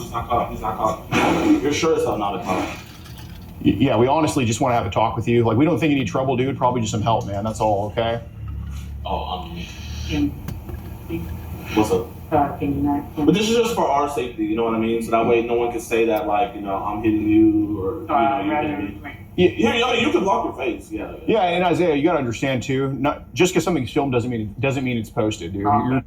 He's not caught. He's not caught. You're sure as hell not a cop. Yeah, we honestly just want to have a talk with you. Like, we don't think you need trouble, dude. Probably just some help, man. That's all, okay? Oh, Can, what's up? can you not? But this is just for our safety, you know what I mean? So that way no one can say that, like, you know, I'm hitting you or, you're hitting me. Yeah, you can block your face. Yeah. Yeah, and Isaiah, you got to understand, too, not just because something's filmed doesn't mean it's posted, dude.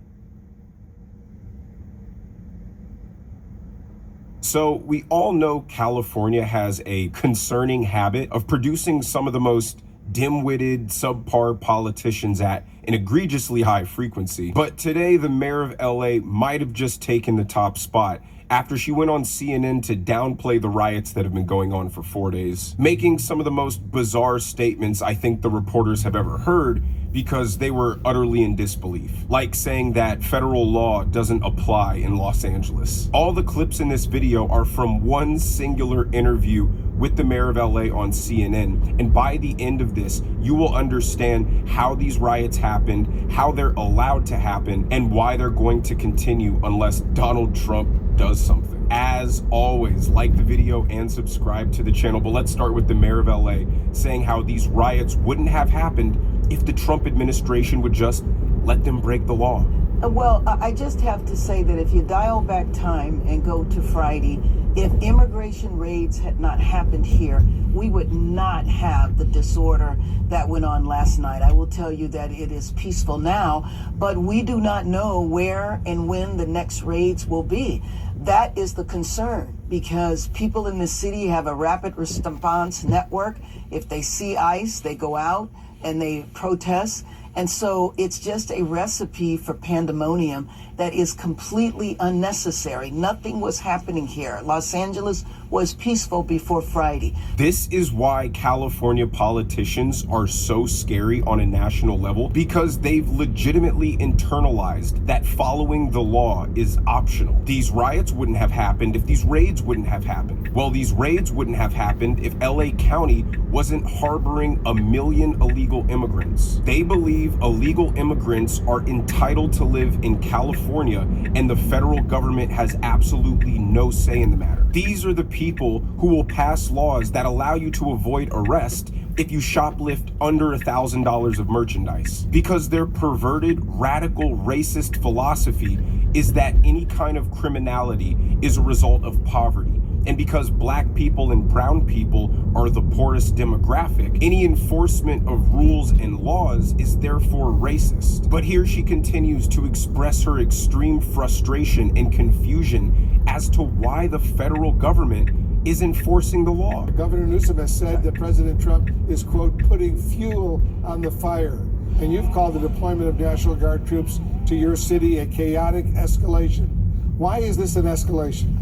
So we all know California has a concerning habit of producing some of the most dim-witted, subpar politicians at an egregiously high frequency. But today, the mayor of LA might have just taken the top spot after she went on CNN to downplay the riots that have been going on for 4 days, making some of the most bizarre statements I think the reporters have ever heard because they were utterly in disbelief, like saying that federal law doesn't apply in Los Angeles. All the clips in this video are from one singular interview with the mayor of LA on CNN, and by the end of this, you will understand how these riots happened, how they're allowed to happen, and why they're going to continue unless Donald Trump does something. As always, like the video and subscribe to the channel, but let's start with the mayor of LA saying how these riots wouldn't have happened if the Trump administration would just let them break the law. Well, I just have to say that if you dial back time and go to Friday, if immigration raids had not happened here, we would not have the disorder that went on last night. I will tell you that it is peaceful now, but we do not know where and when the next raids will be. That is the concern, because people in the city have a rapid response network. If they see ICE, they go out and they protest. And so it's just a recipe for pandemonium that is completely unnecessary. Nothing was happening here. Los Angeles was peaceful before Friday. This is why California politicians are so scary on a national level, because they've legitimately internalized that following the law is optional. These riots wouldn't have happened if these raids wouldn't have happened. Well, these raids wouldn't have happened if LA County wasn't harboring 1 million illegal immigrants. They believe illegal immigrants are entitled to live in California, and the federal government has absolutely no say in the matter. These are the people who will pass laws that allow you to avoid arrest if you shoplift under $1,000 of merchandise, because their perverted, radical, racist philosophy is that any kind of criminality is a result of poverty. And because black people and brown people are the poorest demographic, any enforcement of rules and laws is therefore racist. But here she continues to express her extreme frustration and confusion as to why the federal government is enforcing the law. Governor Newsom has said that President Trump is, quote, putting fuel on the fire. And you've called the deployment of National Guard troops to your city a chaotic escalation. Why is this an escalation?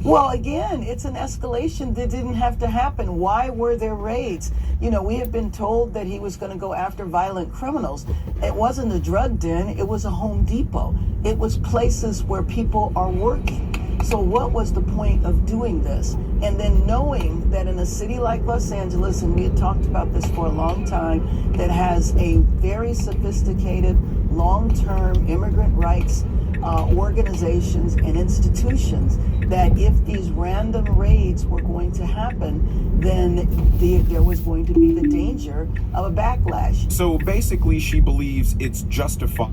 Well, again, it's an escalation that didn't have to happen. Why were there raids? You know, we have been told that he was going to go after violent criminals. It wasn't a drug den, it was a Home Depot. It was places where people are working. So what was the point of doing this? And then knowing that in a city like Los Angeles, and we had talked about this for a long time, that has a very sophisticated, long-term immigrant rights organizations and institutions, that if these random raids were going to happen, then there was going to be the danger of a backlash. So basically, she believes it's justified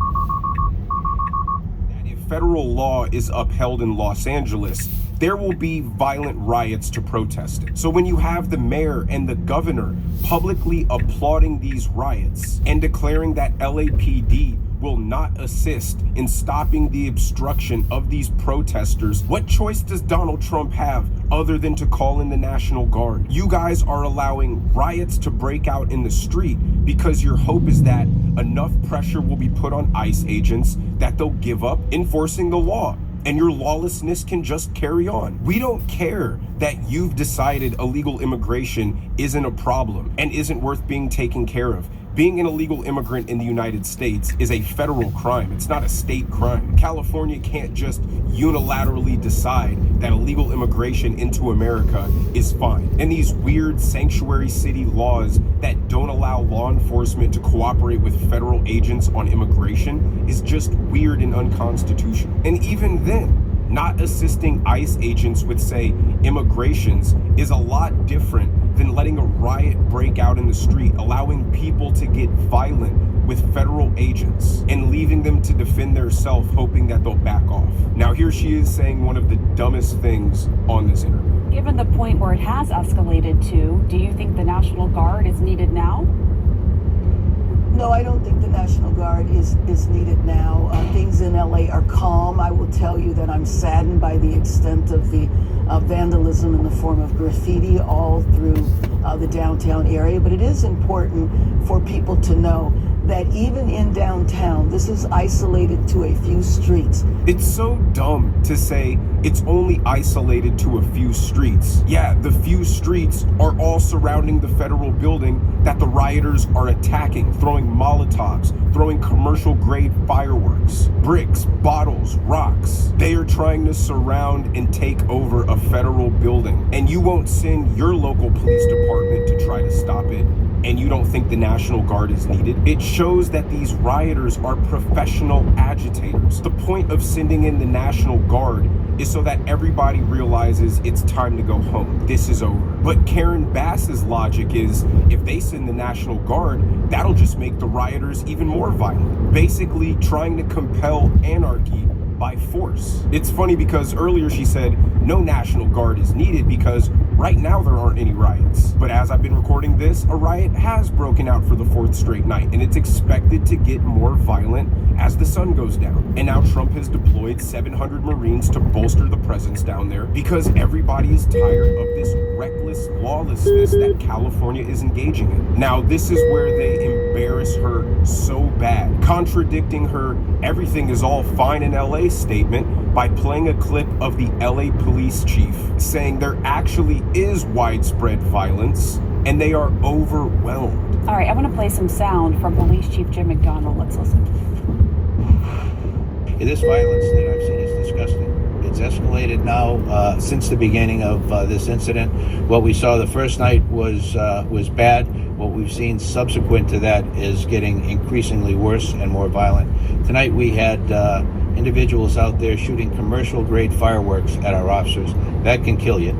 that if federal law is upheld in Los Angeles, there will be violent riots to protest it. So when you have the mayor and the governor publicly applauding these riots and declaring that LAPD will not assist in stopping the obstruction of these protesters, what choice does Donald Trump have other than to call in the National Guard? You guys are allowing riots to break out in the street because your hope is that enough pressure will be put on ICE agents that they'll give up enforcing the law, and your lawlessness can just carry on. We don't care that you've decided illegal immigration isn't a problem and isn't worth being taken care of. Being an illegal immigrant in the United States is a federal crime. It's not a state crime. California can't just unilaterally decide that illegal immigration into America is fine. And these weird sanctuary city laws that don't allow law enforcement to cooperate with federal agents on immigration is just weird and unconstitutional. And even then, Not assisting ICE agents with, say, immigrations is a lot different than letting a riot break out in the street, allowing people to get violent with federal agents and leaving them to defend themselves, hoping that they'll back off. Now here she is saying one of the dumbest things on this interview. Given the point where it has escalated to, do you think the National Guard is needed now? No, I don't think the National Guard is needed now. Things in LA are calm. I will tell you that I'm saddened by the extent of the vandalism in the form of graffiti all through the downtown area. But it is important for people to know that even in downtown, this is isolated to a few streets. It's so dumb to say it's only isolated to a few streets. Yeah, the few streets are all surrounding the federal building that the rioters are attacking, throwing Molotovs, throwing commercial-grade fireworks, bricks, bottles, rocks. They are trying to surround and take over a federal building. And you won't send your local police department to try to stop it, and you don't think the National Guard is needed. It shows that these rioters are professional agitators. The point of sending in the National Guard is so that everybody realizes it's time to go home. This is over. But Karen Bass's logic is, if they send the National Guard, that'll just make the rioters even more violent, basically trying to compel anarchy by force. It's funny because earlier she said no National Guard is needed because right now there aren't any riots. But as I've been recording this, a riot has broken out for the 4th straight night, and it's expected to get more violent as the sun goes down. And now Trump has deployed 700 Marines to bolster the presence down there because everybody is tired of this reckless lawlessness that California is engaging in. Now, this is where they embarrass her so bad, contradicting her "everything is all fine in LA" statement by playing a clip of the LA police chief saying there actually is widespread violence and they are overwhelmed. All right, I want to play some sound from Police Chief Jim McDonnell. Let's listen. This violence that I've seen is disgusting. It's escalated now since the beginning of this incident. What we saw the first night was bad. What we've seen subsequent to that is getting increasingly worse and more violent. Tonight we had individuals out there shooting commercial-grade fireworks at our officers. That can kill you.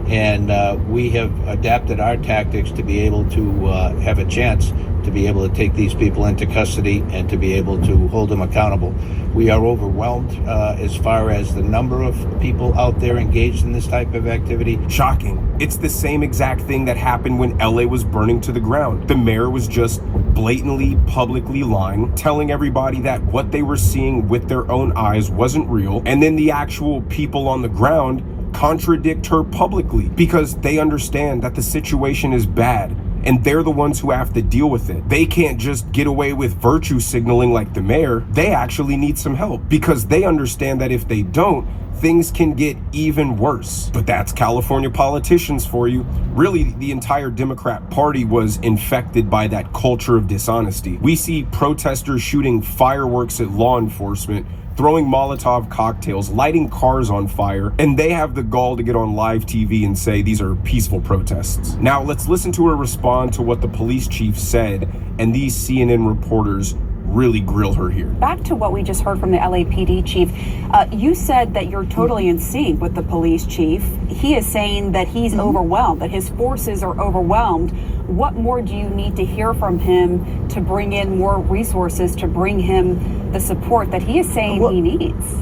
And we have adapted our tactics to be able to have a chance to be able to take these people into custody and to be able to hold them accountable. We are overwhelmed as far as the number of people out there engaged in this type of activity. Shocking. It's the same exact thing that happened when LA was burning to the ground. The mayor was just blatantly, publicly lying, telling everybody that what they were seeing with their own eyes wasn't real. And then the actual people on the ground contradict her publicly because they understand that the situation is bad and they're the ones who have to deal with it. They can't just get away with virtue signaling like the mayor. They actually need some help because they understand that if they don't, things can get even worse. But that's California politicians for you. Really, the entire Democrat Party was infected by that culture of dishonesty. We see protesters shooting fireworks at law enforcement, throwing Molotov cocktails, lighting cars on fire, and they have the gall to get on live TV and say these are peaceful protests. Now let's listen to her respond to what the police chief said, and these CNN reporters really grill her here. Back to what we just heard from the LAPD chief. You said that you're totally in sync with the police chief. He is saying that he's overwhelmed, that his forces are overwhelmed. What more do you need to hear from him to bring in more resources, to bring him the support that he is saying he needs?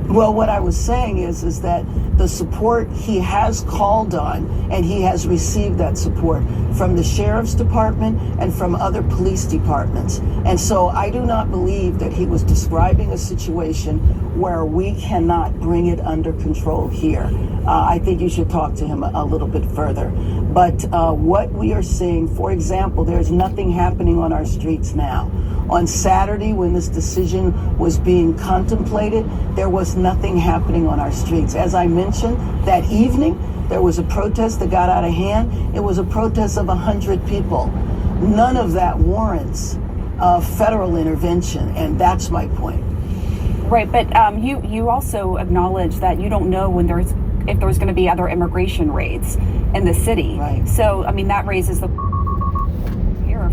Well, what I was saying is that the support he has called on, and he has received that support from the sheriff's department and from other police departments. And so I do not believe that he was describing a situation where we cannot bring it under control here. I think you should talk to him a little bit further. But what we are seeing, for example, there's nothing happening on our streets now. On Saturday, when this decision was being contemplated, there was nothing happening on our streets. As I mentioned, that evening, there was a protest that got out of hand. It was a protest of 100 people. None of that warrants federal intervention, and that's my point. Right, but you also acknowledge that you don't know if there's going to be other immigration raids in the city. Right. So, I mean, that raises the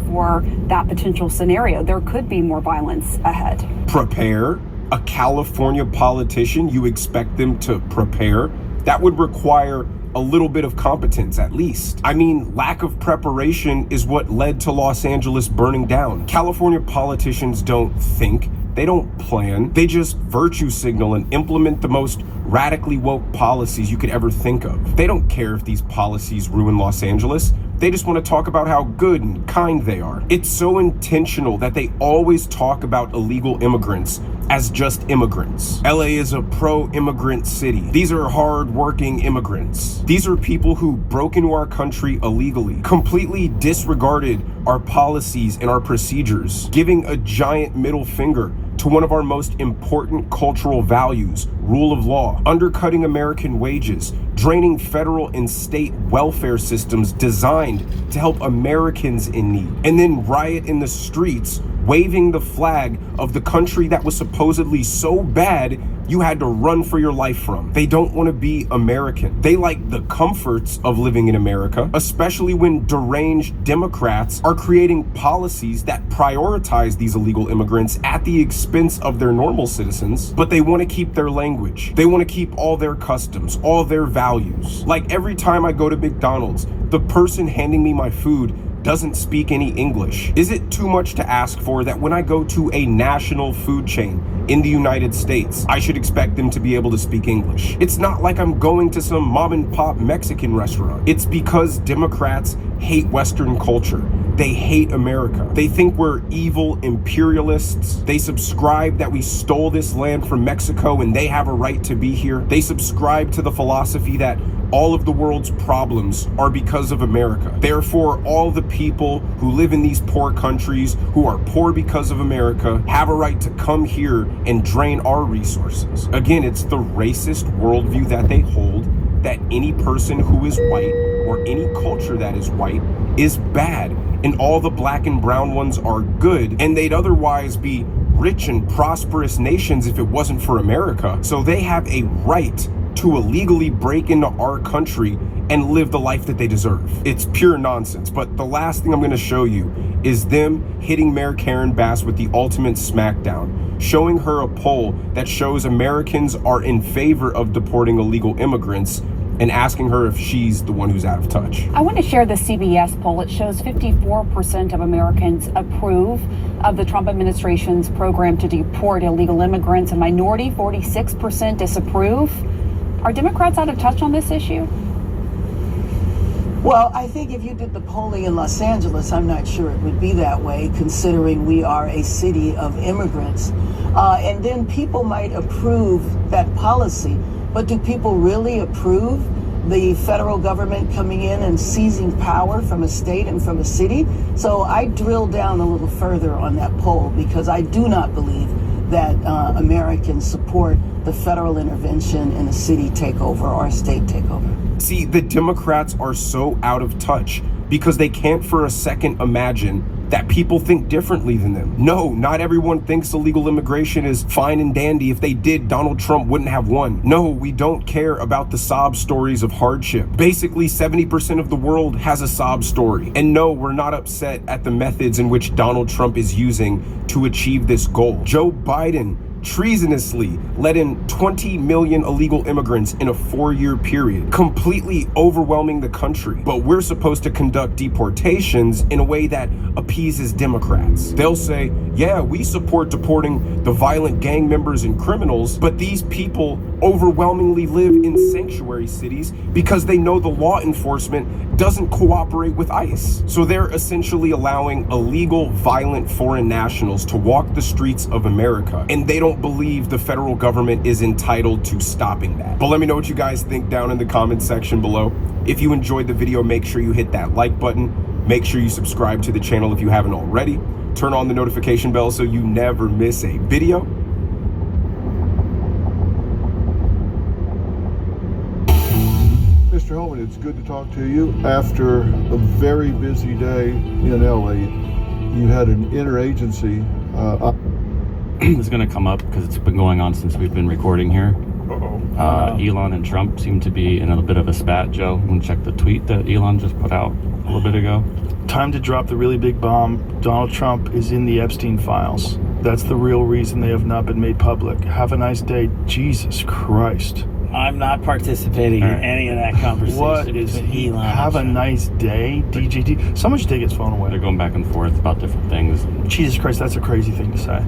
for that potential scenario. There could be more violence ahead. Prepare? a California politician, you expect them to prepare? That would require a little bit of competence, at least. I mean, lack of preparation is what led to Los Angeles burning down. California politicians don't think, they don't plan, they just virtue signal and implement the most radically woke policies you could ever think of. They don't care if these policies ruin Los Angeles. They just want to talk about how good and kind they are. It's so intentional that they always talk about illegal immigrants as just immigrants. LA is a pro-immigrant city. These are hard-working immigrants. These are people who broke into our country illegally, completely disregarded our policies and our procedures, giving a giant middle finger to one of our most important cultural values, rule of law, undercutting American wages, draining federal and state welfare systems designed to help Americans in need, and then riot in the streets, waving the flag of the country that was supposedly so bad you had to run for your life from. They don't want to be American. They like the comforts of living in America, especially when deranged Democrats are creating policies that prioritize these illegal immigrants at the expense of their normal citizens, but they want to keep their language. They want to keep all their customs, all their values. Like every time I go to McDonald's, the person handing me my food doesn't speak any English. Is it too much to ask for that when I go to a national food chain in the United States, I should expect them to be able to speak English? It's not like I'm going to some mom and pop Mexican restaurant. It's because Democrats hate Western culture. They hate America. They think we're evil imperialists. They subscribe that we stole this land from Mexico and they have a right to be here. They subscribe to the philosophy that all of the world's problems are because of America. Therefore, all the people who live in these poor countries, who are poor because of America, have a right to come here and drain our resources. Again, it's the racist worldview that they hold, that any person who is white or any culture that is white is bad, and all the black and brown ones are good, and they'd otherwise be rich and prosperous nations if it wasn't for America. So they have a right to illegally break into our country and live the life that they deserve. It's pure nonsense. But the last thing I'm going to show you is them hitting Mayor Karen Bass with the ultimate smackdown, showing her a poll that shows Americans are in favor of deporting illegal immigrants, and asking her if she's the one who's out of touch. I want to share the CBS poll. It shows 54% of Americans approve of the Trump administration's program to deport illegal immigrants. A minority, 46%, disapprove. Are Democrats out of touch on this issue? Well, I think if you did the polling in Los Angeles, I'm not sure it would be that way, considering we are a city of immigrants. And then people might approve that policy. But do people really approve the federal government coming in and seizing power from a state and from a city? So I drilled down a little further on that poll because I do not believe that Americans support the federal intervention in a city takeover or a state takeover. See, the Democrats are so out of touch because they can't for a second imagine that people think differently than them. No, not everyone thinks illegal immigration is fine and dandy. If they did, Donald Trump wouldn't have won. No, we don't care about the sob stories of hardship. Basically, 70% of the world has a sob story. And no, we're not upset at the methods in which Donald Trump is using to achieve this goal. Joe Biden treasonously let in 20 million illegal immigrants in a 4-year period, completely overwhelming the country. But we're supposed to conduct deportations in a way that appeases Democrats. They'll say, yeah, we support deporting the violent gang members and criminals, but these people overwhelmingly live in sanctuary cities because they know the law enforcement doesn't cooperate with ICE. So they're essentially allowing illegal, violent foreign nationals to walk the streets of America, and they don't believe the federal government is entitled to stopping that. But let me know what you guys think down in the comment section below. If you enjoyed the video, make sure you hit that like button. Make sure you subscribe to the channel if you haven't already. Turn on the notification bell so you never miss a video. Mr. Holman, it's good to talk to you. After a very busy day in LA, you had an interagency. It's going to come up because it's been going on since we've been recording here. Elon and Trump seem to be in a bit of a spat, Joe. You want to check the tweet that Elon just put out a little bit ago? Time to drop the really big bomb. Donald Trump is in the Epstein files. That's the real reason they have not been made public. Have a nice day. Jesus Christ. I'm not participating in any of that conversation. What is he? Have a nice day, DJT. Someone should take his phone away. They're going back and forth about different things. Jesus Christ, that's a crazy thing to say.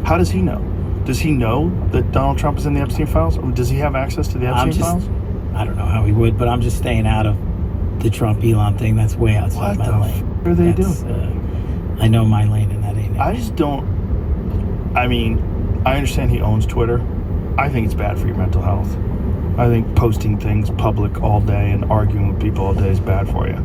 How does he know? Does he know that Donald Trump is in the Epstein files? Or does he have access to the Epstein files? I don't know how he would, but I'm just staying out of the Trump-Elon thing. That's way outside my lane. What are they doing? I know my lane, and that ain't it. I just don't. I mean, I understand he owns Twitter. I think it's bad for your mental health. I think posting things public all day and arguing with people all day is bad for you.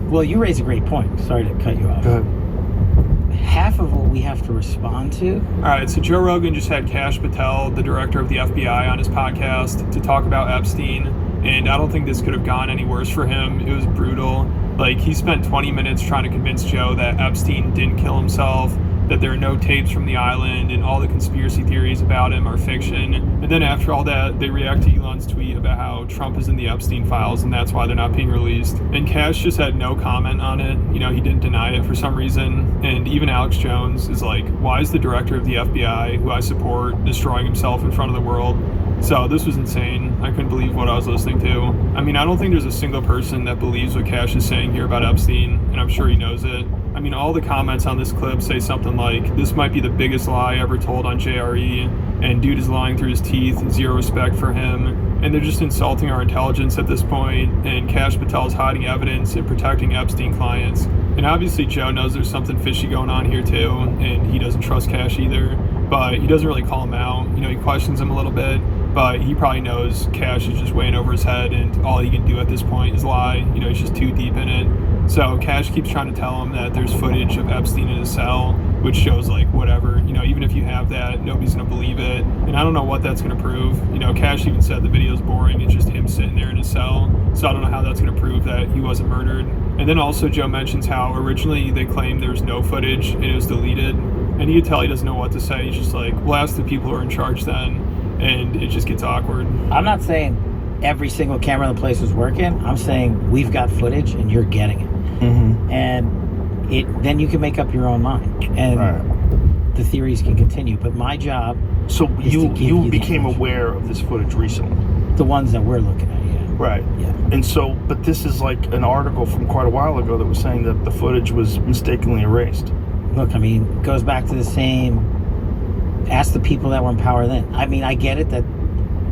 Well, you raise a great point. Sorry to cut you off. Go ahead. Half of what we have to respond to. All right, so Joe Rogan just had Kash Patel, the director of the FBI, on his podcast to talk about Epstein, and I don't think this could have gone any worse for him. It was brutal. Like, he spent 20 minutes trying to convince Joe that Epstein didn't kill himself, that there are no tapes from the island, and all the conspiracy theories about him are fiction. And then after all that, they react to Elon's tweet about how Trump is in the Epstein files, and that's why they're not being released. And Kash just had no comment on it. You know, he didn't deny it for some reason. And even Alex Jones is like, why is the director of the FBI, who I support, destroying himself in front of the world? So this was insane. I couldn't believe what I was listening to. I mean, I don't think there's a single person that believes what Kash is saying here about Epstein, and I'm sure he knows it. I mean, all the comments on this clip say something like, this might be the biggest lie ever told on JRE, and dude is lying through his teeth, zero respect for him, and they're just insulting our intelligence at this point, and Kash Patel is hiding evidence and protecting Epstein clients. And obviously Joe knows there's something fishy going on here too, and he doesn't trust Kash either, but he doesn't really call him out. You know, he questions him a little bit, but he probably knows Kash is just way in over his head, and all he can do at this point is lie. You know, he's just too deep in it. So Kash keeps trying to tell him that there's footage of Epstein in his cell, which shows like whatever, you know, even if you have that, nobody's gonna believe it. And I don't know what that's gonna prove. You know, Kash even said the video's boring, it's just him sitting there in his cell. So I don't know how that's gonna prove that he wasn't murdered. And then also Joe mentions how originally they claimed there was no footage and it was deleted. And you can tell he doesn't know what to say. He's just like, well, ask the people who are in charge then. And it just gets awkward. I'm not saying every single camera in the place was working. I'm saying we've got footage and you're getting it. Mm-hmm. And then you can make up your own mind. And the theories can continue. But my job So is to give you the became information. aware of this footage recently? The ones that we're looking at, yeah. Right. Yeah. And so, but this is like an article from quite a while ago that was saying that the footage was mistakenly erased. Look, I mean, it goes back to the same, ask the people that were in power then. I mean, I get it that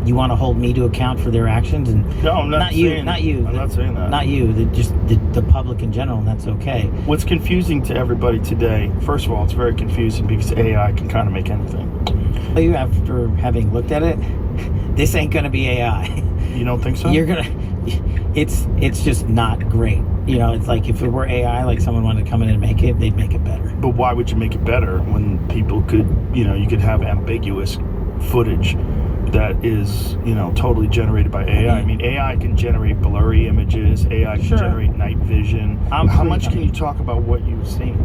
you want to hold me to account for their actions, and No, I'm not saying you, not you, I'm not saying that. not you, just the public in general, and that's okay. What's confusing to everybody today, first of all, it's very confusing because AI can kind of make anything. You, after having looked at it, this ain't gonna be AI. You don't think so? You're gonna, it's just not great. You know, it's like if it were AI, like someone wanted to come in and make it, they'd make it better. But why would you make it better when people could, you know, you could have ambiguous footage that is, you know, totally generated by AI. I mean, AI can generate blurry images. AI can Sure. generate night vision. I'm How free much to- can you talk about what you've seen?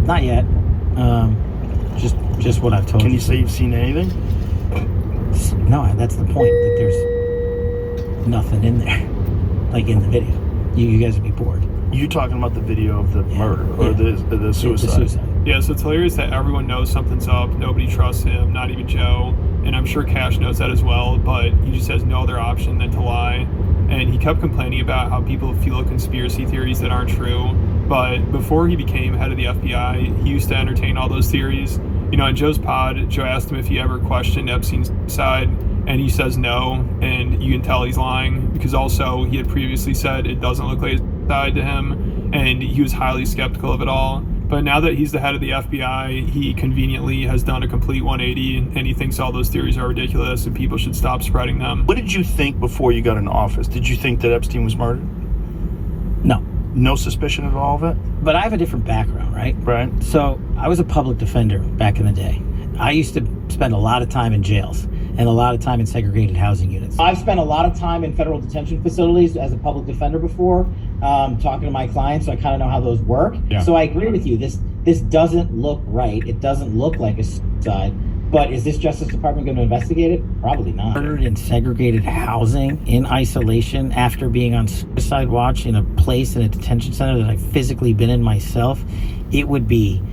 Not yet. Just what I've told Can you. you say you've seen anything? No, that's the point. That there's nothing in there, like in the video. You guys would be bored. You talking about the video of the murder or the suicide? The suicide. Yeah, so it's hilarious that everyone knows something's up. Nobody trusts him, not even Joe. And I'm sure Kash knows that as well, but he just has no other option than to lie. And he kept complaining about how people fuel conspiracy theories that aren't true. But before he became head of the FBI, he used to entertain all those theories. You know, on Joe's pod, Joe asked him if he ever questioned Epstein's side, and he says no, and you can tell he's lying, because also he had previously said it doesn't look like his side to him, and he was highly skeptical of it all. But now that he's the head of the FBI, he conveniently has done a complete 180, and he thinks all those theories are ridiculous and people should stop spreading them. What did you think before you got in office? Did you think that Epstein was murdered? No. No suspicion of all of it? But I have a different background, right? Right. So I was a public defender back in the day. I used to spend a lot of time in jails and a lot of time in segregated housing units. I've spent a lot of time in federal detention facilities as a public defender before, talking to my clients, so I kind of know how those work. Yeah. So I agree with you. This doesn't look right. It doesn't look like a suicide. But is this Justice Department going to investigate it? Probably not. Murdered in segregated housing, in isolation, after being on suicide watch in a place in a detention center that I've physically been in myself, it would be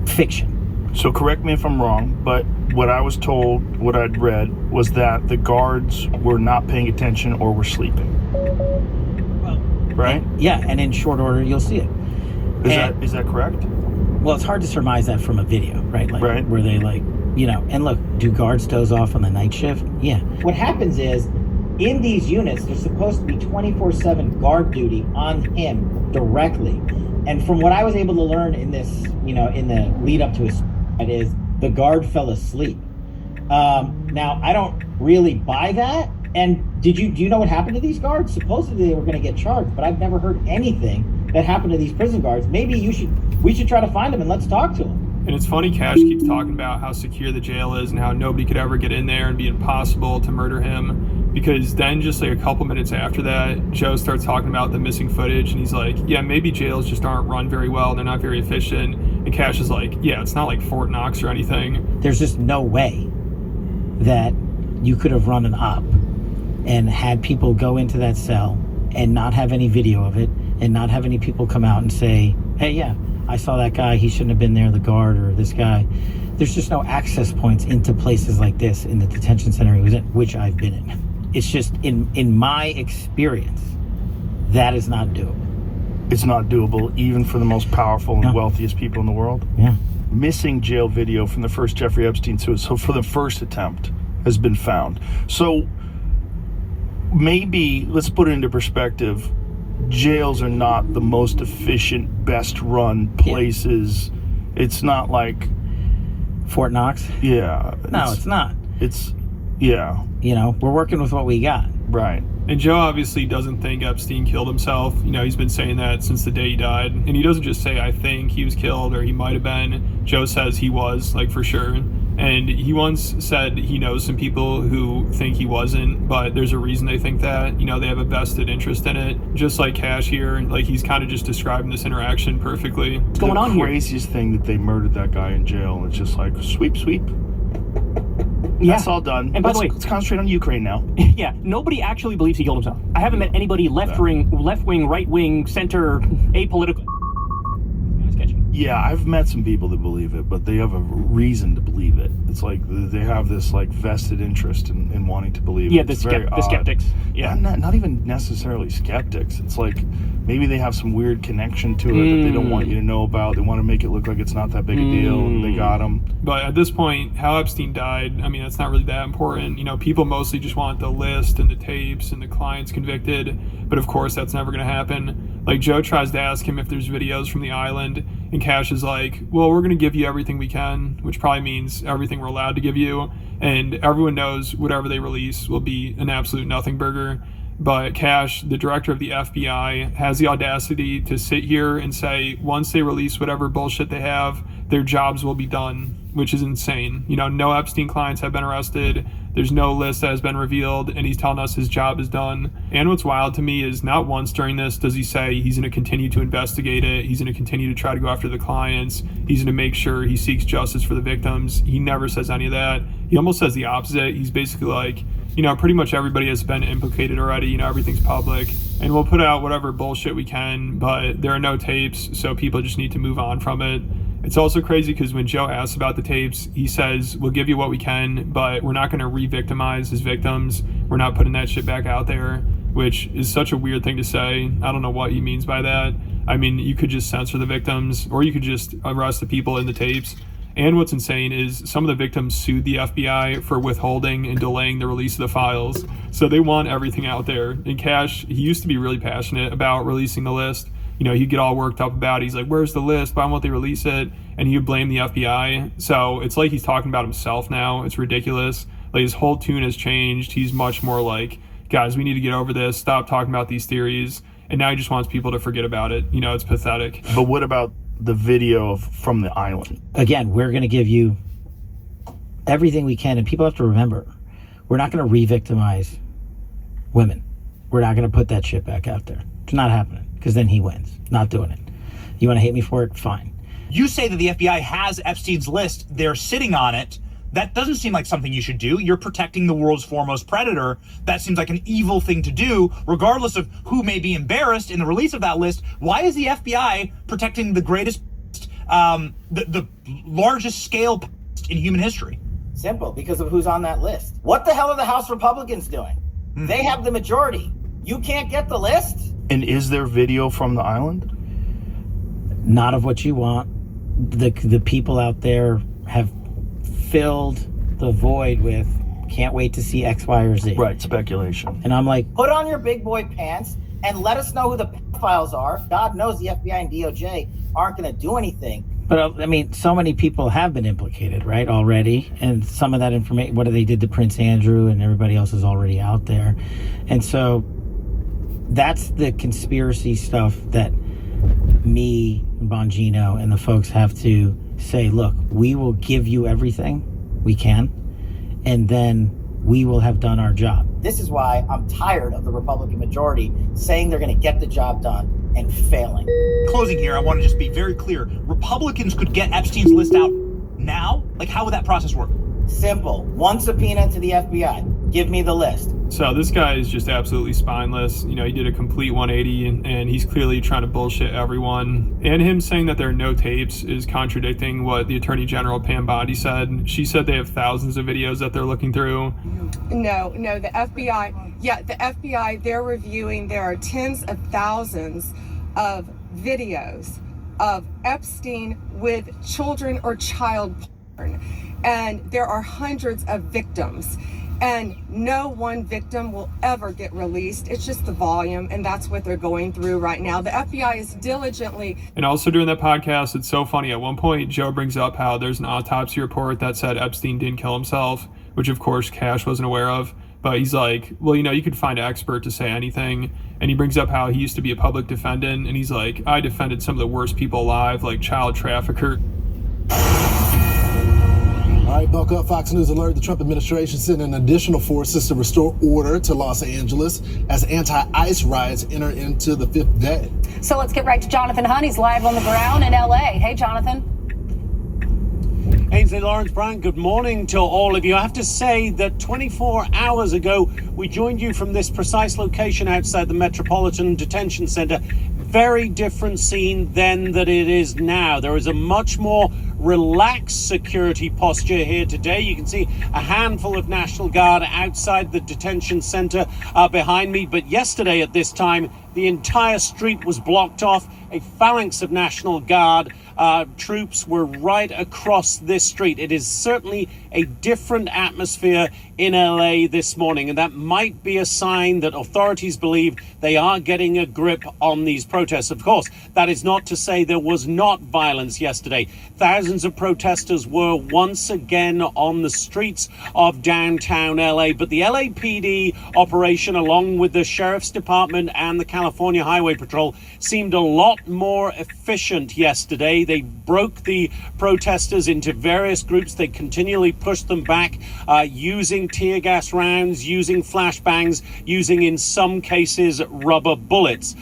fiction. So correct me if I'm wrong, but what I was told, what I'd read, was that the guards were not paying attention or were sleeping. Well, right? And in short order, you'll see it. Is that correct? Well, it's hard to surmise that from a video, right? Like, right. Where they and look, do guards doze off on the night shift? Yeah. What happens is, in these units, there's supposed to be 24/7 guard duty on him directly. And from what I was able to learn in this, in the lead up to his, is the guard fell asleep. Now, I don't really buy that. And do you know what happened to these guards? Supposedly they were going to get charged, but I've never heard anything that happened to these prison guards. Maybe we should try to find them and let's talk to them. And it's funny, Cash keeps talking about how secure the jail is and how nobody could ever get in there and be impossible to murder him. Because then just like a couple minutes after that, Joe starts talking about the missing footage and he's like, yeah, maybe jails just aren't run very well. They're not very efficient. And Cash is like, yeah, it's not like Fort Knox or anything. There's just no way that you could have run an op and had people go into that cell and not have any video of it and not have any people come out and say, hey, yeah, I saw that guy, he shouldn't have been there, the guard or this guy. There's just no access points into places like this in the detention center he was in, which I've been in. It's just, in my experience, that is not doable. It's not doable even for the most powerful and wealthiest people in the world? Yeah. Missing jail video from the first Jeffrey Epstein suicide, so for the first attempt, has been found. So maybe, let's put it into perspective, jails are not the most efficient, best run places. Yeah. It's not like Fort Knox. Yeah. No, it's not. We're working with what we got. Right. And Joe obviously doesn't think Epstein killed himself. He's been saying that since the day he died. And he doesn't just say, I think he was killed or he might have been. Joe says he was, like, for sure. And he once said he knows some people who think he wasn't, but there's a reason they think that. They have a vested interest in it. Just like Cash here, like, he's kind of just describing this interaction perfectly. What's going on here? The craziest thing that they murdered that guy in jail. It's just like, sweep. Yeah. That's all done. And by the way, let's concentrate on Ukraine now. Yeah, nobody actually believes he killed himself. I haven't met anybody left wing, right wing, center, apolitical. Yeah, I've met some people that believe it, but they have a reason to believe it. It's like they have this like vested interest in wanting to believe it. Yeah, the skeptics. Yeah, not even necessarily skeptics. It's like maybe they have some weird connection to it that they don't want you to know about. They want to make it look like it's not that big a deal, and they got him. But at this point, how Epstein died, I mean, that's not really that important. People mostly just want the list and the tapes and the clients convicted. But of course, that's never going to happen. Like, Joe tries to ask him if there's videos from the island, and Cash is like, well, we're going to give you everything we can, which probably means everything we're allowed to give you. And everyone knows whatever they release will be an absolute nothing burger. But Cash, the director of the FBI, has the audacity to sit here and say once they release whatever bullshit they have, their jobs will be done, which is insane. No Epstein clients have been arrested. There's no list that has been revealed, and he's telling us his job is done. And what's wild to me is not once during this does he say he's going to continue to investigate it. He's going to continue to try to go after the clients. He's going to make sure he seeks justice for the victims. He never says any of that. He almost says the opposite. He's basically like, pretty much everybody has been implicated already. Everything's public. And we'll put out whatever bullshit we can, but there are no tapes, so people just need to move on from it. It's also crazy because when Joe asks about the tapes, he says, we'll give you what we can, but we're not going to re-victimize his victims. We're not putting that shit back out there, which is such a weird thing to say. I don't know what he means by that. I mean, you could just censor the victims, or you could just arrest the people in the tapes. And what's insane is some of the victims sued the FBI for withholding and delaying the release of the files. So they want everything out there. And Cash, he used to be really passionate about releasing the list. He'd get all worked up about it. He's like, where's the list? Why won't they release it? And he would blame the FBI. So it's like he's talking about himself now. It's ridiculous. Like, his whole tune has changed. He's much more like, guys, we need to get over this. Stop talking about these theories. And now he just wants people to forget about it. It's pathetic. But what about the video from the island? Again, we're going to give you everything we can. And people have to remember, we're not going to re-victimize women. We're not going to put that shit back out there. It's not happening. Because then he wins. Not doing it. You want to hate me for it? Fine. You say that the FBI has Epstein's list. They're sitting on it. That doesn't seem like something you should do. You're protecting the world's foremost predator. That seems like an evil thing to do, regardless of who may be embarrassed in the release of that list. Why is the FBI protecting the greatest the largest scale in human history? Simple, because of who's on that list. What the hell are the House Republicans doing? They have the majority. You can't get the list? And is there video from the island? Not of what you want. The people out there have filled the void with can't wait to see X, Y, or Z. Right, speculation. And I'm like, put on your big boy pants and let us know who the pedophiles are. God knows the FBI and DOJ aren't going to do anything. But I mean, so many people have been implicated, right, already. And some of that information, what they did to Prince Andrew and everybody else is already out there. And so that's the conspiracy stuff that me, Bongino, and the folks have to say, look, we will give you everything we can, and then we will have done our job. This is why I'm tired of the Republican majority saying they're going to get the job done and failing. Closing here, I want to just be very clear. Republicans could get Epstein's list out now? Like, how would that process work? Simple. One subpoena to the FBI. Give me the list. So this guy is just absolutely spineless. You know, he did a complete 180 and he's clearly trying to bullshit everyone. And him saying that there are no tapes is contradicting what the Attorney General Pam Bondi said. She said they have thousands of videos that they're looking through. No, the FBI, they're reviewing, there are tens of thousands of videos of Epstein with children or child porn. And there are hundreds of victims. And no one victim will ever get released. It's just the volume, and that's what they're going through right now. The FBI is diligently... And also during that podcast, it's so funny. At one point, Joe brings up how there's an autopsy report that said Epstein didn't kill himself, which of course Cash wasn't aware of. But he's like, well, you know, you could find an expert to say anything. And he brings up how he used to be a public defendant. And he's like, I defended some of the worst people alive, like child trafficker. All right, buckle up. Fox News alert. The Trump administration sent in additional forces to restore order to Los Angeles as anti-ICE riots enter into the 5th day. So let's get right to Jonathan Hunt. He's live on the ground in LA. Hey, Jonathan. Ainsley Lawrence Brown, good morning to all of you. I have to say that 24 hours ago, we joined you from this precise location outside the Metropolitan Detention Center. Very different scene then that it is now. There is a much more relaxed security posture here today. You can see a handful of National Guard outside the detention center behind me. But yesterday at this time, the entire street was blocked off. A phalanx of National Guard troops were right across this street. It is certainly a different atmosphere in LA this morning, and that might be a sign that authorities believe they are getting a grip on these protests. Of course, that is not to say there was not violence yesterday. Thousands of protesters were once again on the streets of downtown LA, but the LAPD operation, along with the Sheriff's Department and the California Highway Patrol, seemed a lot more efficient yesterday. They broke the protesters into various groups. They continually pushed them back using tear gas rounds, using flashbangs, using, in some cases, rubber bullets.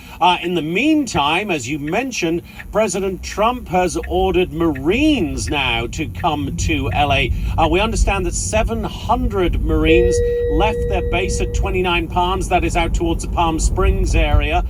In the meantime, as you mentioned, President Trump has ordered Marines now to come to LA. We understand that 700 Marines left their base at 29 Palms, that is out towards the Palm Springs area,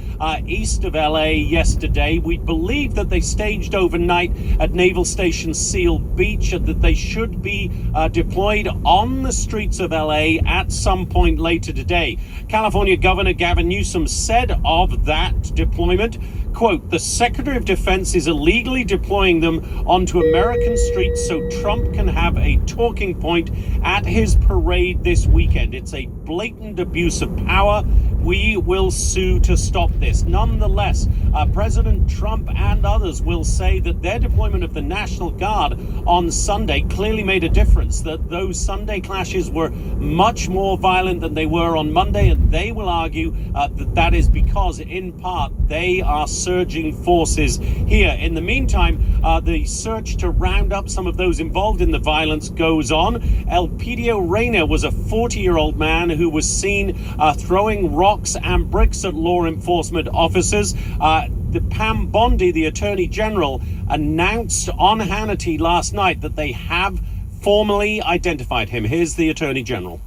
east of LA yesterday. We believe that they staged overnight at Naval Station Seal Beach and that they should be deployed on the streets of LA at some point later today. California Governor Gavin Newsom said of that deployment, quote, the Secretary of Defense is illegally deploying them onto American streets so Trump can have a talking point at his parade this weekend. It's a blatant abuse of power. We will sue to stop this. Nonetheless, President Trump and others will say that their deployment of the National Guard on Sunday clearly made a difference, that those Sunday clashes were much more violent than they were on Monday, and they will argue that is because, in part, they are surging forces here. In the meantime, the search to round up some of those involved in the violence goes on. Elpidio Reyna was a 40-year-old man who was seen throwing rocks and bricks at law enforcement officers. The Pam Bondi, the Attorney General, announced on Hannity last night that they have formally identified him. Here's the Attorney General.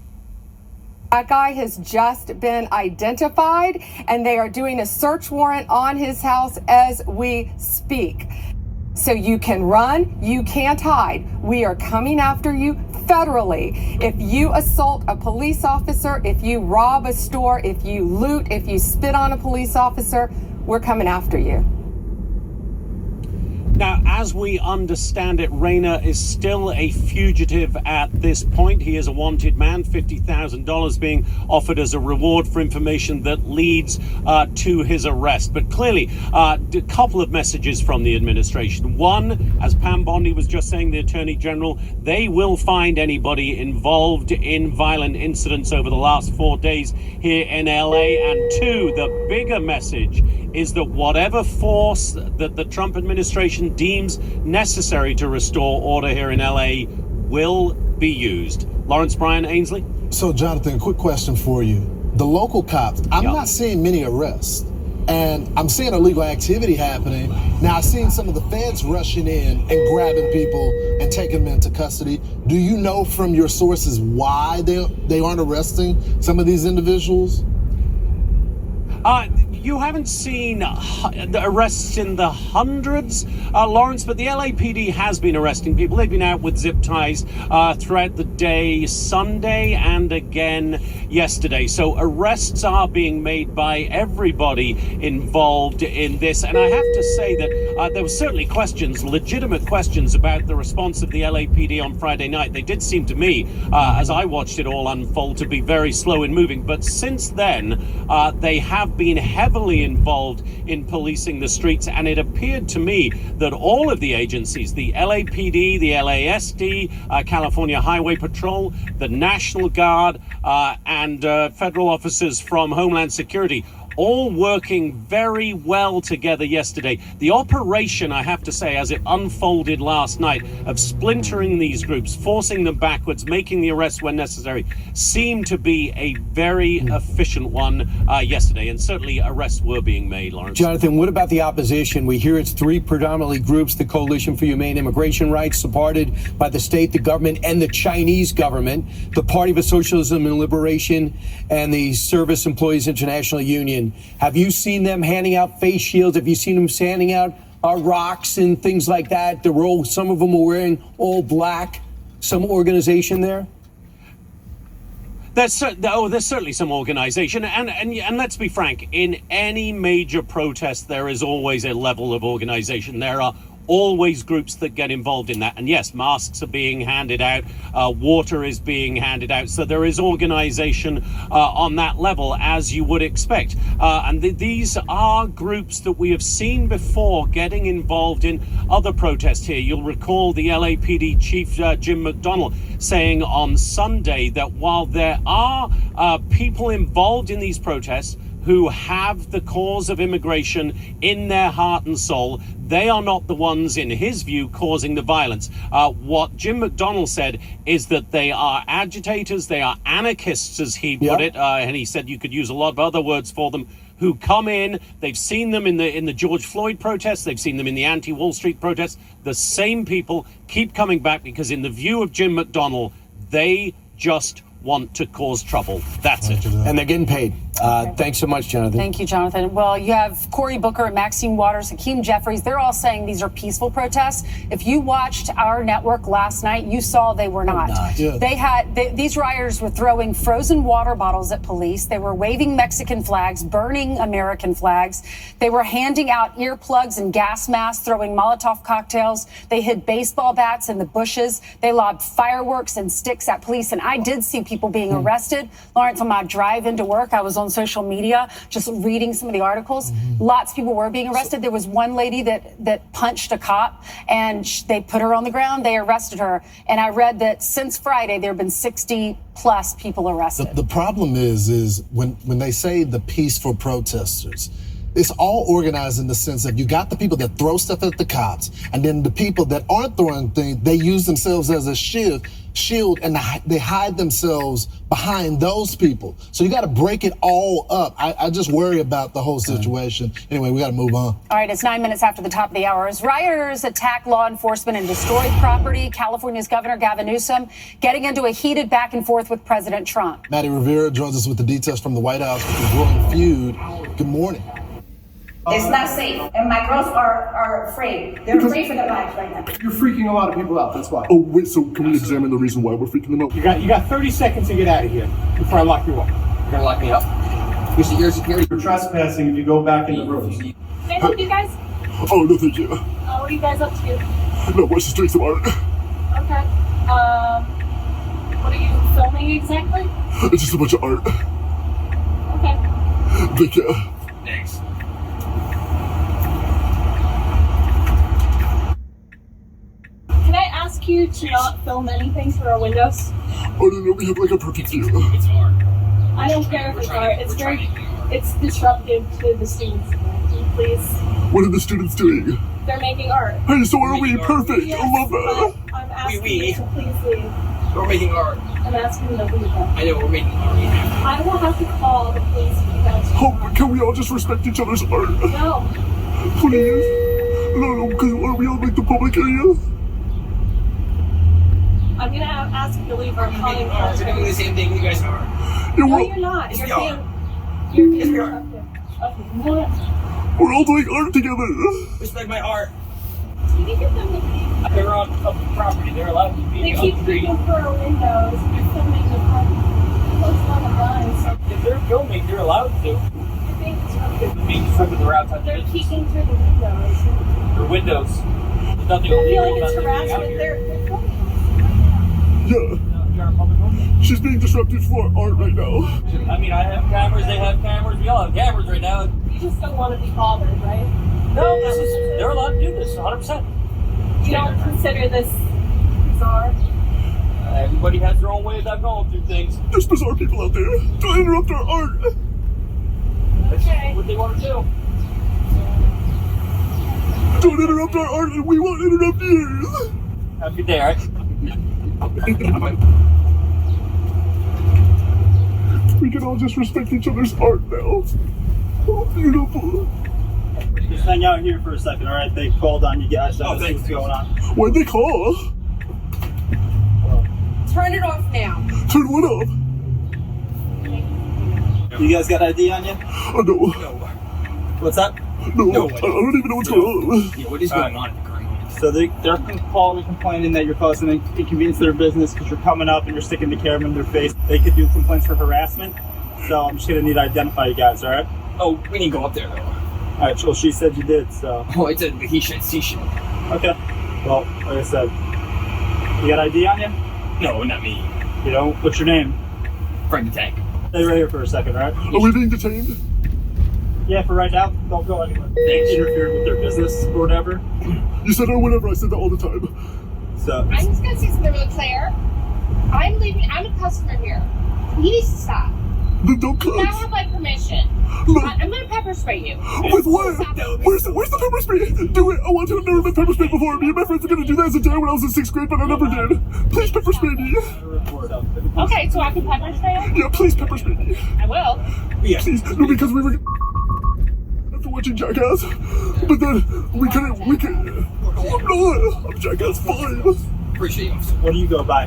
That guy has just been identified, and they are doing a search warrant on his house as we speak. So you can run, you can't hide. We are coming after you federally. If you assault a police officer, if you rob a store, if you loot, if you spit on a police officer, we're coming after you. Now, as we understand it, Rayner is still a fugitive at this point. He is a wanted man, $50,000 being offered as a reward for information that leads to his arrest. But clearly, a couple of messages from the administration. One, as Pam Bondi was just saying, the Attorney General, they will find anybody involved in violent incidents over the last 4 days here in LA. And two, the bigger message is that whatever force that the Trump administration deems necessary to restore order here in LA will be used. Lawrence Bryan, Ainsley? So, Jonathan, quick question for you. The local cops, I'm not seeing many arrests, and I'm seeing illegal activity happening. Now, I've seen some of the feds rushing in and grabbing people and taking them into custody. Do you know from your sources why they aren't arresting some of these individuals? You haven't seen the arrests in the hundreds, Lawrence, but the LAPD has been arresting people. They've been out with zip ties throughout the day, Sunday and again yesterday. So arrests are being made by everybody involved in this. And I have to say that there were certainly questions, legitimate questions about the response of the LAPD on Friday night. They did seem to me, as I watched it all unfold, to be very slow in moving. But since then, they have been heavily involved in policing the streets, and it appeared to me that all of the agencies, the LAPD, the LASD, California Highway Patrol, the National Guard, and federal officers from Homeland Security, all working very well together yesterday. The operation, I have to say, as it unfolded last night, of splintering these groups, forcing them backwards, making the arrests when necessary, seemed to be a very efficient one yesterday. And certainly arrests were being made, Lawrence. Jonathan, what about the opposition? We hear it's three predominantly groups: the Coalition for Humane Immigration Rights, supported by the state, the government, and the Chinese government, the Party for Socialism and Liberation, and the Service Employees International Union. Have you seen them handing out face shields? Have you seen them handing out rocks and things like that? Some of them are wearing all black. Some organization there? There's certainly some organization, and let's be frank, in any major protest, there is always a level of organization. There are always groups that get involved in that. And yes, masks are being handed out, water is being handed out. So there is organization on that level, as you would expect. And these are groups that we have seen before getting involved in other protests here. You'll recall the LAPD chief, Jim McDonnell, saying on Sunday that while there are people involved in these protests who have the cause of immigration in their heart and soul, they are not the ones, in his view, causing the violence. What Jim McDonnell said is that they are agitators, they are anarchists, as he put it, and he said you could use a lot of other words for them, who come in. They've seen them in the George Floyd protests, they've seen them in the anti-Wall Street protests. The same people keep coming back because, in the view of Jim McDonnell, they just want to cause trouble. That's it. And they're getting paid. Thanks so much, Jonathan. Thank you, Jonathan. Well, you have Cory Booker, Maxine Waters, Hakeem Jeffries. They're all saying these are peaceful protests. If you watched our network last night, you saw they were not. Yeah. These rioters were throwing frozen water bottles at police. They were waving Mexican flags, burning American flags. They were handing out earplugs and gas masks, throwing Molotov cocktails. They hid baseball bats in the bushes. They lobbed fireworks and sticks at police. And I did see people being arrested. Lawrence, on my drive into work, I was on social media just reading some of the articles. Lots of people were being arrested. There was one lady that punched a cop, and they put her on the ground. They arrested her. And I read that since Friday, there have been 60 plus people arrested. The problem is when they say the peaceful protesters, it's all organized in the sense that you got the people that throw stuff at the cops, and then the people that aren't throwing things, they use themselves as a shield, and they hide themselves behind those people. So you got to break it all up. I just worry about the whole situation. Anyway, we got to move on. All right, it's 9 minutes after the top of the hour. As rioters attack law enforcement and destroy property, California's Governor Gavin Newsom getting into a heated back and forth with President Trump. Maddie Rivera joins us with the details from the White House with the growing feud. Good morning. It's not safe, and my girls are afraid. They're afraid for their lives right now. You're freaking a lot of people out, that's why. Oh, wait, so can we examine the reason why we're freaking them out? You got 30 seconds to get out of here before I lock you up. You're gonna lock me up? Your security. You're trespassing if you go back in the room. Can I help you guys? Oh, no, thank you. What are you guys up to? No, let's just doing some art. Okay. What are you filming exactly? It's just a bunch of art. Okay. Thank you. Thanks. Can I ask you to not film anything through our windows? Oh, no, we have like a perfect view. It's art. I don't care if it's art. It's disruptive to the students. Please. What are the students doing? They're making art. Hey, so are we? Perfect. Yes, I love that. but I'm asking you to please leave. We're making art. I'm asking you to leave them. I know we're making art. I will have to call the police if you guys. Oh, can we all just respect each other's art? No. Please? No, because are we on like the public area? I'm gonna ask you to leave. We're calling We're doing the same thing you guys are. Yeah, No, you're not. You're being disruptive. Okay, you know what? We're all doing art together. Respect my art. You can get them to leave. They're on public property. They're allowed to be They on keep the street. peeking through our windows. They're filming the park. Close on the blinds. If they're filming, they're allowed to. You're being disruptive. They're being disruptive. They're outside They're the business. peeking through the windows. Their windows. There's nothing You're illegal feeling about it's them being out harassment. here. They're filming. Yeah. You're on a public road. She's being disrupted for art right now. I mean, I have cameras. They have cameras. We all have cameras right now. You just don't want to be bothered, right? No, they're allowed to do this 100%. You don't consider this bizarre? Everybody has their own way about going through things. There's bizarre people out there. Don't interrupt our art. Okay. What they want to do. Don't interrupt our art and we won't interrupt yours. Have a good day, alright? We can all just respect each other's art now. Oh, beautiful. Just hang out here for a second, all right? They called on you guys. Oh, thanks. What's going on? Why'd they call? Turn it off now. Turn what off? You guys got ID on you? Oh, no. What's up? No, I don't even know what's going on. Yeah, what is going on at the current moment? So they're calling and complaining that you're causing inconvenience to their business because you're coming up and you're sticking the camera in their face. They could do complaints for harassment. So I'm just going to need to identify you guys, all right? Oh, we need to go up there, though. All right, well, she said you did, so. Oh, it's a he should, she should. Okay. Well, like I said, you got ID on you? No, not me. You don't? What's your name? Frank the Tank. Stay right here for a second, all right? Are we being detained? Yeah, for right now, don't go anywhere. Thanks. Interfere with their business or whatever. You said oh whatever, I said that all the time. So. I'm just gonna say something really clear. I'm leaving. I'm a customer here. He needs to stop. Then don't You now close. have my permission. Look. I'm gonna pepper spray you. With what? Where's the pepper spray? Do it. I want to. I've never been pepper sprayed before. Me and my friends were gonna do that as a dare when I was in 6th grade, but I never did. Please pepper spray me. Okay, so I can pepper spray you? Yeah, please pepper spray me. I will. Yeah. Please. No, because we were after watching Jackass, but then we couldn't. I'm Jackass 5. Appreciate you. What do you go by?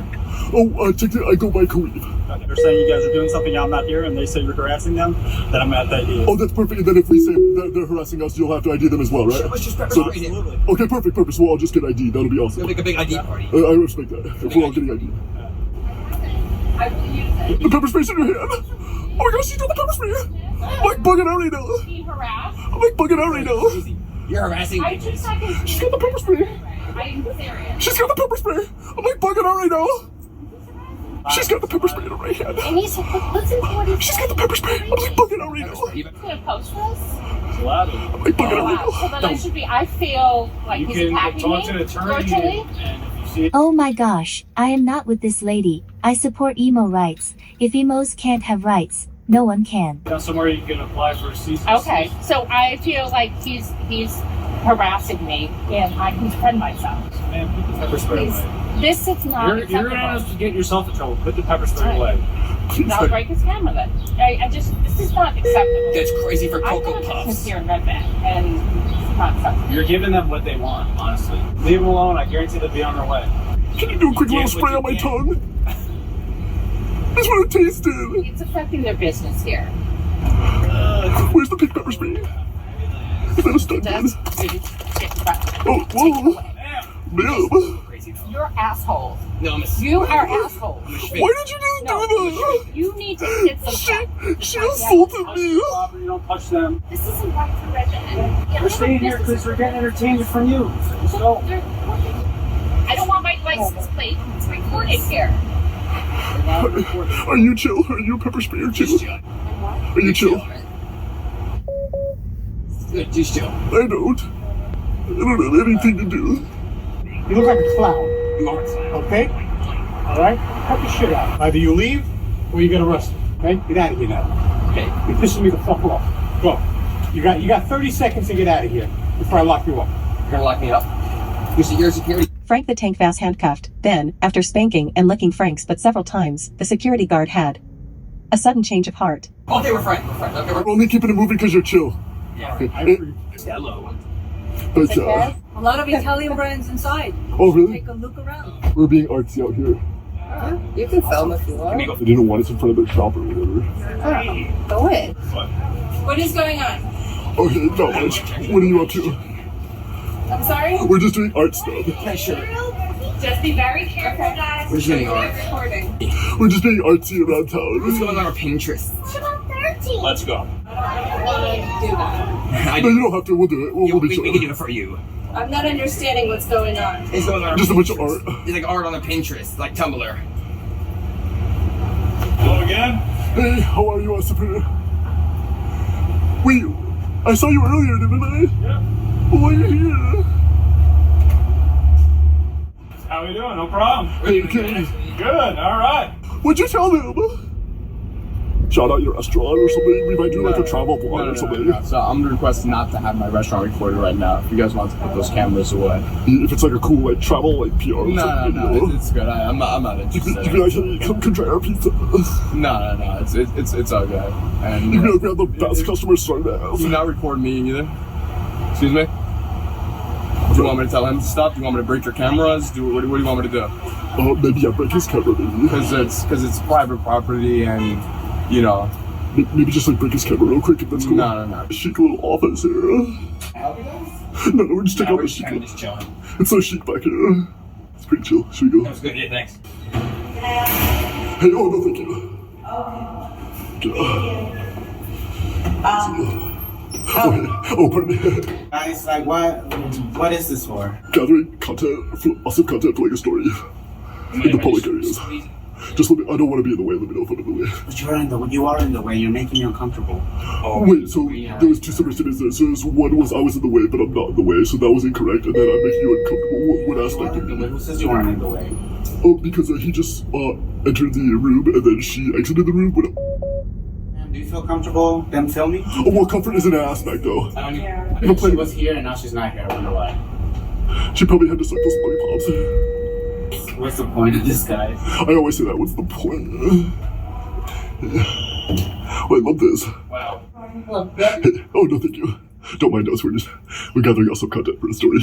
Oh, I go by Khalif. They're saying you guys are doing something I'm not here, and they say you're harassing them. Then I'm gonna have to ID you. Oh, that's perfect. And then if we say that they're harassing us, you'll have to ID them as well, right? Let's just pepper So spray it. okay, perfect. So I'll just get ID. That'll be awesome. We'll make a big ID party. I respect that. If we're all getting ID. I will use it. The pepper spray's in your hand. Oh my gosh, she's doing the pepper spray. I'm like bugging out right now. Be harassed. I'm like bugging out right now. You're harassing I me. just second. She's got the pepper spray. I'm serious. She's got the pepper spray. I'm like bugging out right now. She's got the pepper spray in her right hand. And he's listen to what he's She's got the pepper spray. I'm like bugging out right now. He's gonna post this. It's loud. I'm like bugging out right Wow. So now. then I should be. I feel like he's attacking me virtually. Oh my gosh, I am not with this lady. I support emo rights. If emos can't have rights, no one can. Now somewhere you can apply for a cease. Okay, so I feel like he's harassing me, and I can defend myself. Man, put the pepper spray Please. away. This is not You're acceptable. gonna get yourself in trouble. Put the pepper spray away. I'll break his camera then. This is not acceptable. That's crazy for I Cocoa got a business Puffs. here in Red Bank, and it's not acceptable. You're giving them what they want, honestly. Leave them alone. I guarantee they'll be on their way. Can you do a quick little spray on my tongue? That's what it tasted. It's affecting their business here. Where's the pink pepper spray? Is that a stunt man? Oh, whoa. Ma'am. You're asshole. No, I'm a You are asshole. Why did you just do that? You need to sit some She assaulted me. You don't touch them. This isn't right for Redmond. We're staying here because we're getting entertainment from you. Let's go. I don't want my license plate. It's recorded here. Are you chill? Are you a pepper sprayer chill? Are you chill? Just chill. I don't have anything to do. You look like a clown. You are a clown. Okay? Alright? Cut the shit out. Either you leave or you get arrested. Okay? Get out of here now. Okay. You're pissing me the fuck off. Go. You got 30 seconds to get out of here before I lock you up. You're gonna lock me up? You're security. Frank the Tank Vass handcuffed. Then, after spanking and licking Frank's butt several times, the security guard had a sudden change of heart. Okay, we're friends. Okay, We're only keeping it moving because you're chill. Yeah. Hello. But, A lot of Italian brands inside. Oh, really? Take a look around. We're being artsy out here. You can film if you want. They didn't want us in front of their shop or whatever. Go ahead. What is going on? Okay, not much. What are you up to? I'm sorry? We're just doing art stuff. Yeah, sure. Just be very careful, guys. We're just getting art. Recording. We're just being artsy around town. What's going on our Pinterest? Let's go. I don't want to do that. No, you don't have to. We'll do it. We'll be we chill. can do it for you. I'm not understanding what's going on. It's going on our Just a bunch of Pinterest. art. It's like art on a Pinterest, like Tumblr. Hello again. Hey, how are you, Asapir? Wait, I saw you earlier, didn't I? Yeah. Why are you here? How we doing? No problem. Hey, good. Good. All right. What'd you tell them? Shout out your restaurant or something. We might do like a travel vlog or something. So I'm gonna request not to have my restaurant recorded right now. If you guys want to put those cameras away. If it's like a cool like travel like PR. No, it's good. I'm not interested. You can actually come try our pizza. No, it's all good. And you know, we have the best customer service. Do not record me either. Excuse me. Do you want me to tell him to stop? Do you want me to break your cameras? What do you want me to do? Maybe I break his camera, maybe. Because it's private property and. You know, maybe just like break his camera real quick if that's cool. No. Chic little office here. No, we're just checking out the chic. It's so chic back here. It's pretty chill. Should we go? That was good. Yeah, thanks. Hey, oh no, thank you. Oh, pardon me. Guys, like what is this for? Gathering content, awesome content for like a story in the public areas. Just let me, I don't want to be in the way, let me know if I'm in the way. But you are in the way, you're making me uncomfortable. Wait, so there was two separate instances. One was I was in the way, but I'm not in the way, so that was incorrect, and then I'm making you uncomfortable. What aspect of me? Who says you aren't in the way? Oh, because he just entered the room, and then she exited the room. Do you feel comfortable them filming? Oh, well, comfort is an aspect, though. She was here, and now she's not here. I wonder why. She probably had to suck those lollipops. What's the point of this, guy? I always say that. What's the point? Oh, I love this. Wow. Oh, no, thank you. Don't mind us. We're gathering awesome content for the story.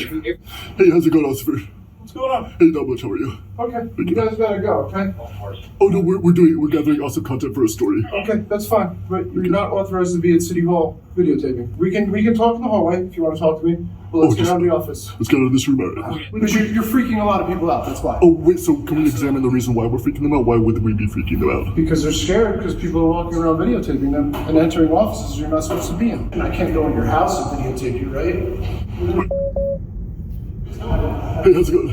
Hey, how's it going, Oscar? What's going on? Hey, not much. How are you? Okay, you guys better go, okay? Oh, no, we're gathering awesome content for a story. Okay, that's fine. But you're not authorized to be at City Hall videotaping. We can talk in the hallway if you want to talk to me. But let's get out of the office. Let's get out of this room, alright. Because you're freaking a lot of people out, that's why. Oh, wait, so can we examine the reason why we're freaking them out? Why would we be freaking them out? Because they're scared, because people are walking around videotaping them and entering offices you're not supposed to be in. And I can't go in your house and videotape you, right? Hey, how's it going?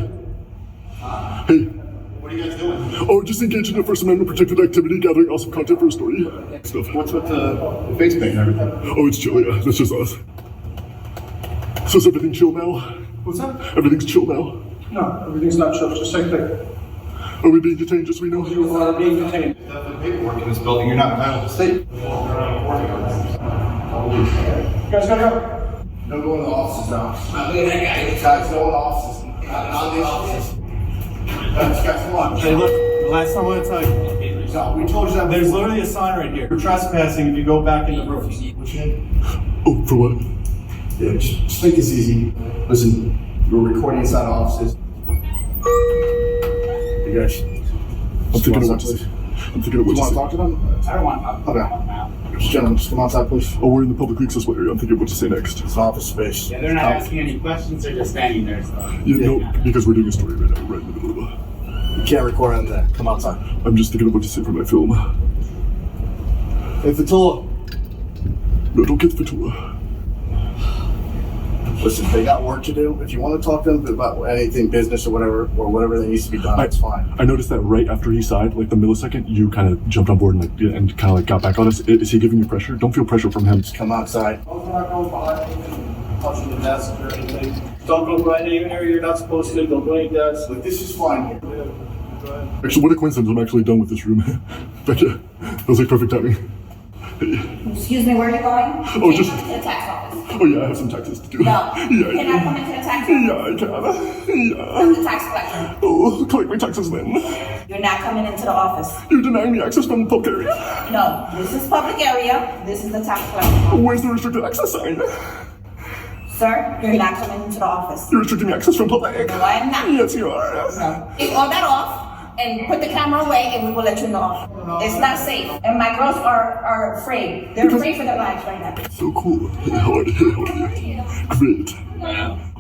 Hey. What are you guys doing? Oh, just engaging in First Amendment protected activity, gathering awesome content for a story. Stuff. What's with the face paint and everything? Oh, it's chill, yeah. That's just us. So is everything chill now? What's that? Everything's chill now? No, everything's not chill, just take that. Are we being detained just so we know? You are being detained. The paperwork in this building, you're not entitled to see. You guys gotta go. No go in the offices now. Look at that guy. Guys, go in the offices. Not the offices. Guys, come on. Hey, look, the last time I want to tell you. No, we told you that. There's literally a sign right here. You're trespassing if you go back in the room. Oh, for what? Yeah, just think it's easy. Listen, we're recording inside offices. You guys. I'm thinking of what to say. You want to talk to them? I don't want. Okay. Gentlemen, just come outside, please. Oh, we're in the public access area. I'm thinking what to say next. It's office space. Yeah, they're not asking any questions. They're just standing there. So. Yeah, no, because we're doing a story right now, right in the middle of it. You can't record on there. Come outside. I'm just thinking of what to say for my film. Hey, Fatula. No, don't get Fatula. Listen, they got work to do. If you want to talk to them about anything business or whatever that needs to be done, it's fine. I noticed that right after he signed, like the millisecond, you kind of jumped on board and kind of like got back on us. Is he giving you pressure? Don't feel pressure from him. Just come outside. Don't go touching the desk or anything. Don't go right anywhere you're not supposed to. Don't go any desk. But this is fine here. Actually, what a coincidence. I'm actually done with this room. Becca, that was like perfect timing. Excuse me, where are you going? Oh, You just- can't come to the tax office. Oh yeah, I have some taxes to do. No. Yeah, Can I come into the tax office? Yeah, I can. Yeah. From the tax collector. Oh, collect my taxes then. You're not coming into the office. You're denying me access from the public area. No, this is public area. This is the tax collector. Where's the restricted access sign? Sir, you're not coming into the office. You're restricting me access from public. No, I am not. Yes, you are. No. Take all that off and put the camera away and we will let you know. It's not safe. And my girls are afraid. They're afraid for their lives right now. So cool. Hey, how are you? Great.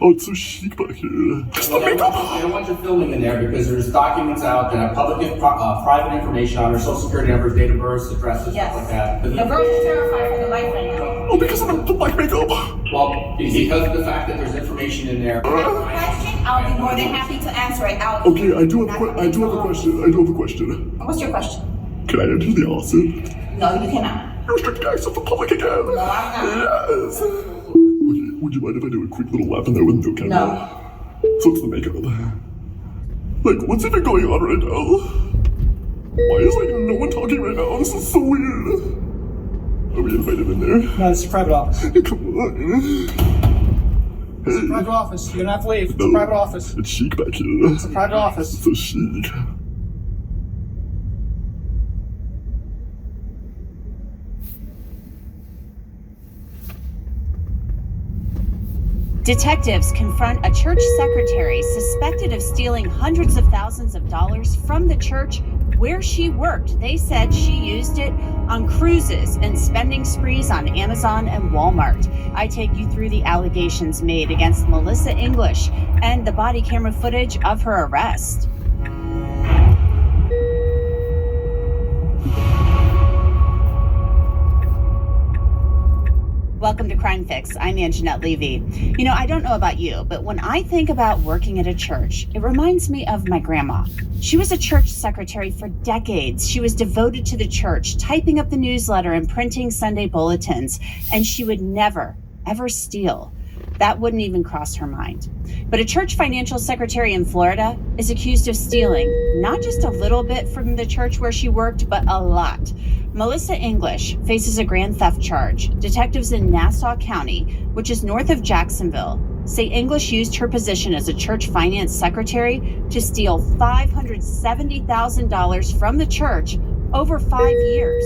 Oh, it's so chic back here. They don't want you filming in there because there's documents out that have public private information on their social security numbers, date of birth, addresses, stuff like that. The girls are terrified for their life right now. Oh, because of the black makeup. Well, because of the fact that there's information in there. Question? I'll be more than happy to answer it. Okay, I do have a question. What's your question? Can I enter the office? No, you cannot. You're restricting access to public again. No, I'm not. Yes. Okay, would you mind if I do a quick little lap in there with no camera? No. So it's the makeup. Like, what's even going on right now? Why is like no one talking right now? This is so weird. Are we invited in there? No, this is a private office. Come on. It's a private office. You're gonna have to leave. It's a private office. It's chic back here. It's a private office. It's so chic. Detectives confront a church secretary suspected of stealing hundreds of thousands of dollars from the church where she worked. They said she used it on cruises and spending sprees on Amazon and Walmart. I take you through the allegations made against Melissa English and the body camera footage of her arrest. Welcome to Crime Fix. I'm Anjanette Levy. You know, I don't know about you, but when I think about working at a church, it reminds me of my grandma. She was a church secretary for decades. She was devoted to the church, typing up the newsletter and printing Sunday bulletins, and she would never, ever steal. That wouldn't even cross her mind. But a church financial secretary in Florida is accused of stealing not just a little bit from the church where she worked, but a lot. Melissa English faces a grand theft charge. Detectives in Nassau County, which is north of Jacksonville, say English used her position as a church finance secretary to steal $570,000 from the church over 5 years.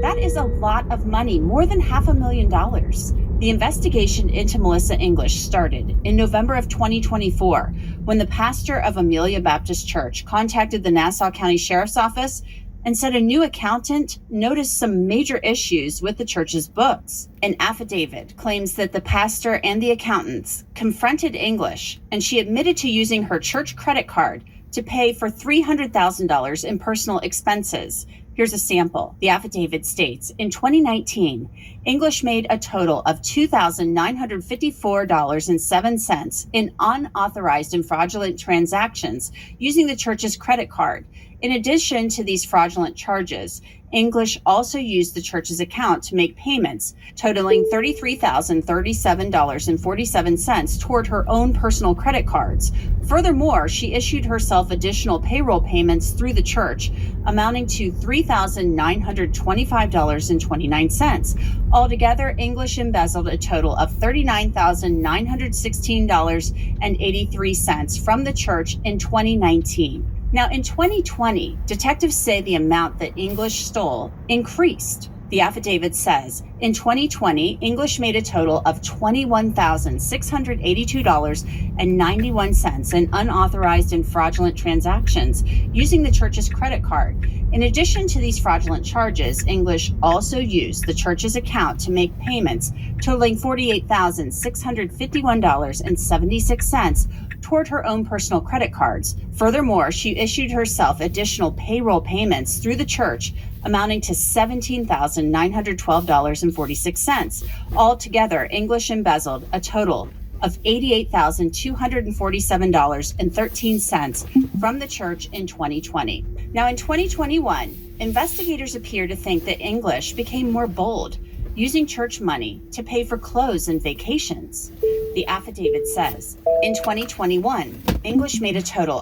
That is a lot of money, more than $500,000. The investigation into Melissa English started in November of 2024 when the pastor of Amelia Baptist Church contacted the Nassau County Sheriff's Office and said a new accountant noticed some major issues with the church's books. An affidavit claims that the pastor and the accountants confronted English, and she admitted to using her church credit card to pay for $300,000 in personal expenses. Here's a sample. The affidavit states, in 2019, English made a total of $2,954.07 in unauthorized and fraudulent transactions using the church's credit card. In addition to these fraudulent charges, English also used the church's account to make payments totaling $33,037.47 toward her own personal credit cards. Furthermore, she issued herself additional payroll payments through the church, amounting to $3,925.29. Altogether, English embezzled a total of $39,916.83 from the church in 2019. Now, in 2020, detectives say the amount that English stole increased. The affidavit says, in 2020, English made a total of $21,682.91 in unauthorized and fraudulent transactions using the church's credit card. In addition to these fraudulent charges, English also used the church's account to make payments totaling $48,651.76 toward her own personal credit cards. Furthermore, she issued herself additional payroll payments through the church amounting to $17,912.46. Altogether, English embezzled a total of $88,247.13 from the church in 2020. Now, in 2021, investigators appear to think that English became more bold, using church money to pay for clothes and vacations. The affidavit says, in 2021, English made a total